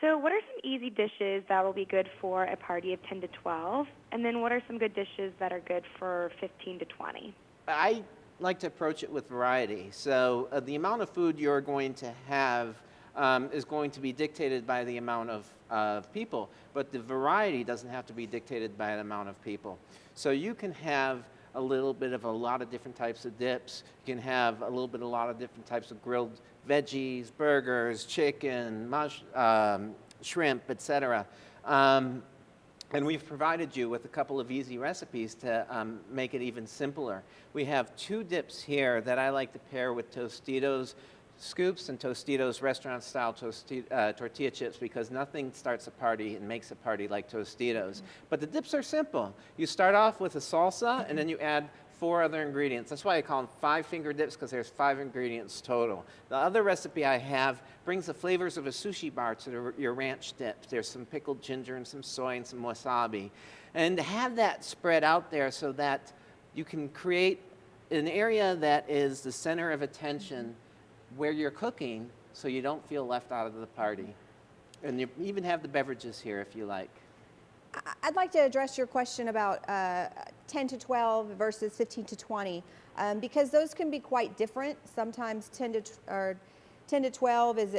So what are some easy dishes that will be good for a party of 10 to 12? And then what are some good dishes that are good for 15 to 20? I like to approach it with variety. So the amount of food you're going to have is going to be dictated by the amount of people, but the variety doesn't have to be dictated by the amount of people. So you can have a little bit of a lot of different types of dips. You can have a little bit of a lot of different types of grilled veggies, burgers, chicken, shrimp, etc. And we've provided you with a couple of easy recipes to make it even simpler. We have 2 dips here that I like to pair with Tostitos scoops and Tostitos restaurant-style tortilla chips, because nothing starts a party and makes a party like Tostitos. But the dips are simple. You start off with a salsa, and then you add 4 other ingredients. That's why I call them 5-finger dips, because there's 5 ingredients total. The other recipe I have brings the flavors of a sushi bar to your ranch dips. There's some pickled ginger and some soy and some wasabi. And to have that spread out there so that you can create an area that is the center of attention where you're cooking, so you don't feel left out of the party. And you even have the beverages here if you like. I'd like to address your question about 10 to 12 versus 15 to 20, because those can be quite different. Sometimes 10 to 12 is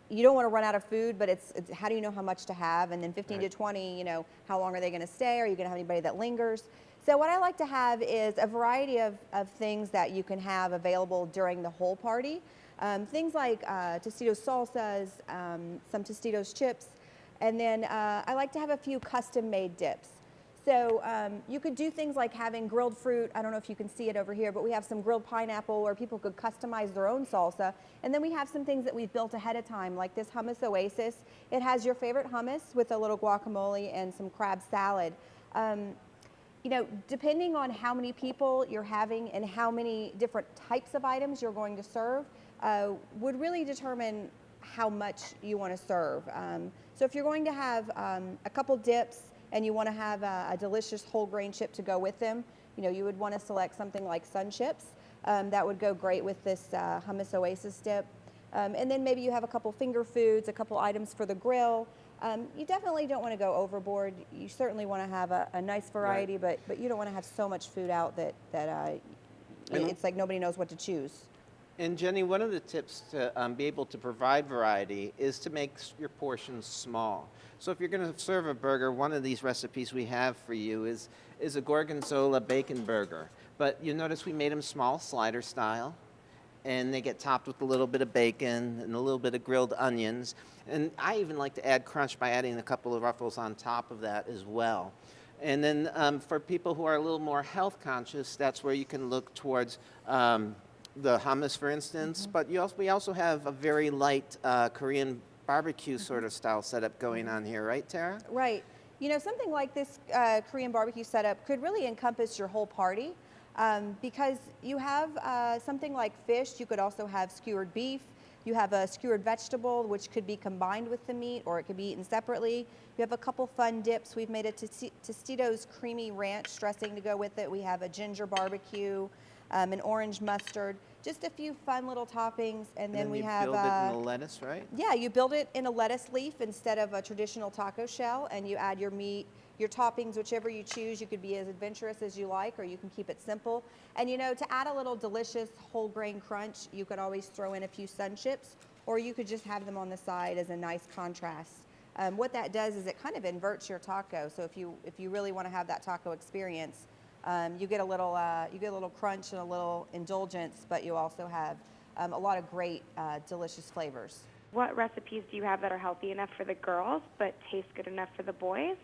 you don't want to run out of food, but it's how do you know how much to have? And then 15 to 20, you know, how long are they going to stay? Are you going to have anybody that lingers? So what I like to have is a variety of things that you can have available during the whole party. Things like Tostitos salsas, some Tostitos chips, and then I like to have a few custom-made dips. So you could do things like having grilled fruit. I don't know if you can see it over here, but we have some grilled pineapple where people could customize their own salsa. And then we have some things that we've built ahead of time, like this hummus oasis. It has your favorite hummus with a little guacamole and some crab salad. You know, depending on how many people you're having and how many different types of items you're going to serve would really determine how much you want to serve. So if you're going to have a couple dips and you want to have a delicious whole grain chip to go with them, you know, you would want to select something like Sun Chips. That would go great with this hummus oasis dip. And then maybe you have a couple finger foods, a couple items for the grill. You definitely don't want to go overboard. You certainly want to have a nice variety, right, but you don't want to have so much food out that it's like nobody knows what to choose. And Jenny, one of the tips to be able to provide variety is to make your portions small. So if you're going to serve a burger, one of these recipes we have for you is a Gorgonzola bacon burger. But you notice we made them small, slider style, and they get topped with a little bit of bacon and a little bit of grilled onions. And I even like to add crunch by adding a couple of ruffles on top of that as well. And then for people who are a little more health conscious, that's where you can look towards the hummus, for instance, but we also have a very light Korean barbecue sort of style setup going on here, right, Tara? Right. You know, something like this Korean barbecue setup could really encompass your whole party, because you have something like fish. You could also have skewered beef. You have a skewered vegetable, which could be combined with the meat, or it could be eaten separately. You have a couple fun dips. We've made a Tostitos creamy ranch dressing to go with it. We have a ginger barbecue, an orange mustard, just a few fun little toppings, and then we have. You build it in the lettuce, right? Yeah, you build it in a lettuce leaf instead of a traditional taco shell, and you add your meat, your toppings, whichever you choose. You could be as adventurous as you like, or you can keep it simple. And you know, to add a little delicious whole grain crunch, you could always throw in a few Sun Chips, or you could just have them on the side as a nice contrast. What that does is it kind of inverts your taco. So if you really want to have that taco experience, you get a little crunch and a little indulgence, but you also have a lot of great, delicious flavors. What recipes do you have that are healthy enough for the girls but taste good enough for the boys?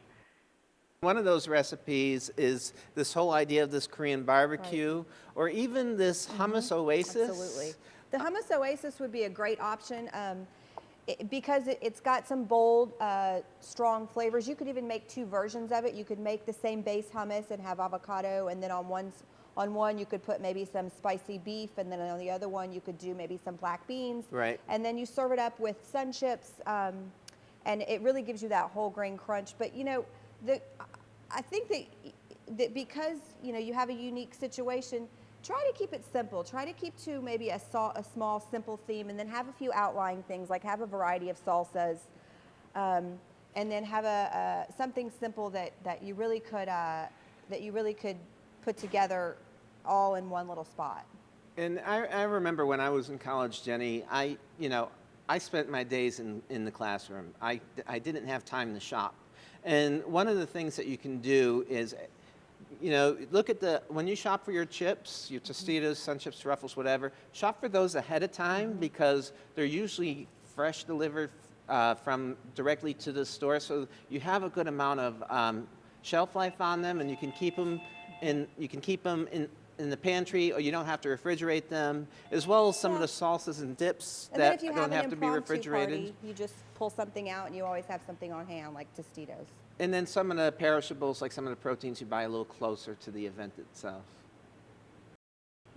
One of those recipes is this whole idea of this Korean barbecue, right, or even this hummus oasis. Absolutely. The hummus oasis would be a great option. Because it's got some bold, strong flavors. You could even make 2 versions of it. You could make the same base hummus and have avocado, and then on one you could put maybe some spicy beef, and then on the other one you could do maybe some black beans. Right. And then you serve it up with Sun Chips, and it really gives you that whole grain crunch. But you know, I think that because you know you have a unique situation, try to keep it simple. Try to keep to maybe a small, simple theme, and then have a few outlying things, like have a variety of salsas, and then have something simple that you really could put together all in one little spot. And I remember when I was in college, Jenny, I spent my days in the classroom. I didn't have time to shop. And one of the things that you can do is, look at when you shop for your chips, your Tostitos, Sun Chips, Ruffles, whatever, shop for those ahead of time because they're usually fresh delivered from directly to the store. So you have a good amount of shelf life on them, and you can keep them in the pantry, or you don't have to refrigerate them, as well as some of the salsas and dips And that then if you don't have an to be impromptu refrigerated. Party, you just pull something out, and you always have something on hand, like Tostitos. And then some of the perishables, like some of the proteins, you buy a little closer to the event itself.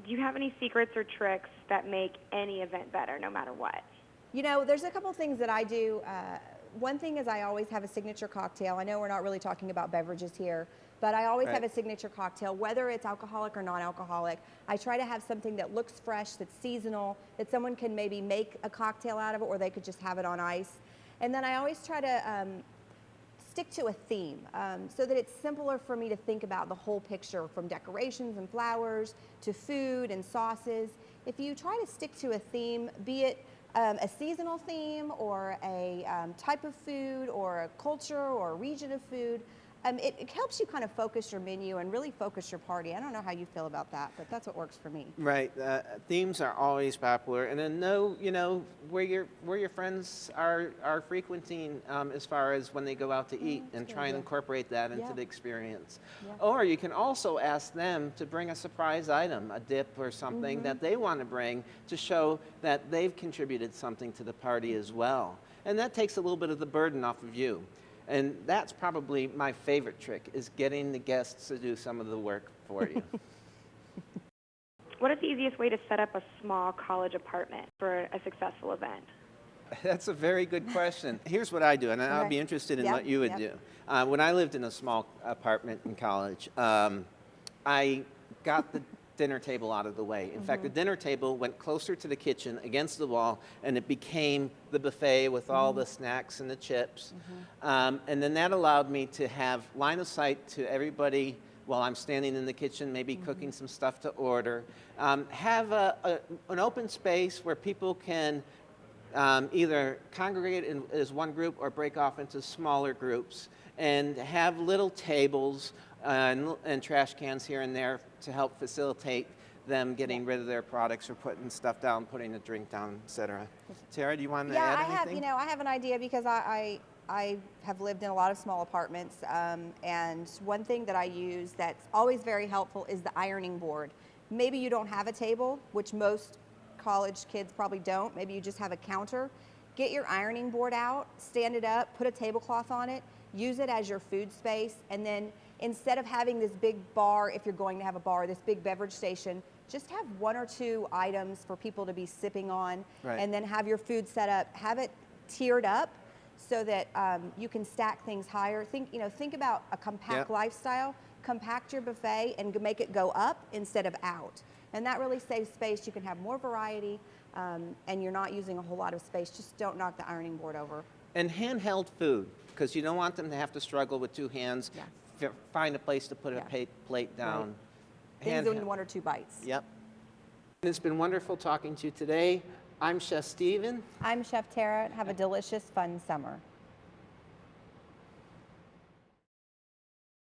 Do you have any secrets or tricks that make any event better, no matter what? There's a couple things that I do. One thing is I always have a signature cocktail. I know we're not really talking about beverages here, but I always have a signature cocktail, whether it's alcoholic or non-alcoholic. I try to have something that looks fresh, that's seasonal, that someone can maybe make a cocktail out of it, or they could just have it on ice. And then I always try to stick to a theme so that it's simpler for me to think about the whole picture, from decorations and flowers to food and sauces. If you try to stick to a theme, be it a seasonal theme or a type of food or a culture or a region of food, it helps you kind of focus your menu and really focus your party. I don't know how you feel about that, but that's what works for me. Right. Themes are always popular, and then know where your friends are frequenting as far as when they go out to eat, and try and incorporate that into the experience. Yeah. Or you can also ask them to bring a surprise item, a dip or something that they want to bring to show that they've contributed something to the party as well. And that takes a little bit of the burden off of you. And that's probably my favorite trick, is getting the guests to do some of the work for you. What is the easiest way to set up a small college apartment for a successful event? That's a very good question. Here's what I do, and I'll be interested in what you would do. When I lived in a small apartment in college, I got the dinner table out of the way. In fact, the dinner table went closer to the kitchen against the wall, and it became the buffet with all the snacks and the chips. And then that allowed me to have line of sight to everybody while I'm standing in the kitchen, maybe cooking some stuff to order. Have an open space where people can either congregate as one group or break off into smaller groups, and have little tables and trash cans here and there to help facilitate them getting rid of their products, or putting stuff down, putting a drink down, etc. Tara, do you want to add anything? I have an idea, because I have lived in a lot of small apartments, and one thing that I use that's always very helpful is the ironing board. Maybe you don't have a table, which most college kids probably don't. Maybe you just have a counter. Get your ironing board out, stand it up, put a tablecloth on it, use it as your food space, and then instead of having this big bar, if you're going to have a bar, this big beverage station, just have one or two items for people to be sipping on, and then have your food set up. Have it tiered up so that you can stack things higher. Think about a compact lifestyle. Compact your buffet and make it go up instead of out. And that really saves space. You can have more variety, and you're not using a whole lot of space. Just don't knock the ironing board over. And handheld food, because you don't want them to have to struggle with two hands. Find a place to put a plate down. Things in one or two bites. Yep. It's been wonderful talking to you today. I'm Chef Stephen. I'm Chef Tara. Have a delicious, fun summer.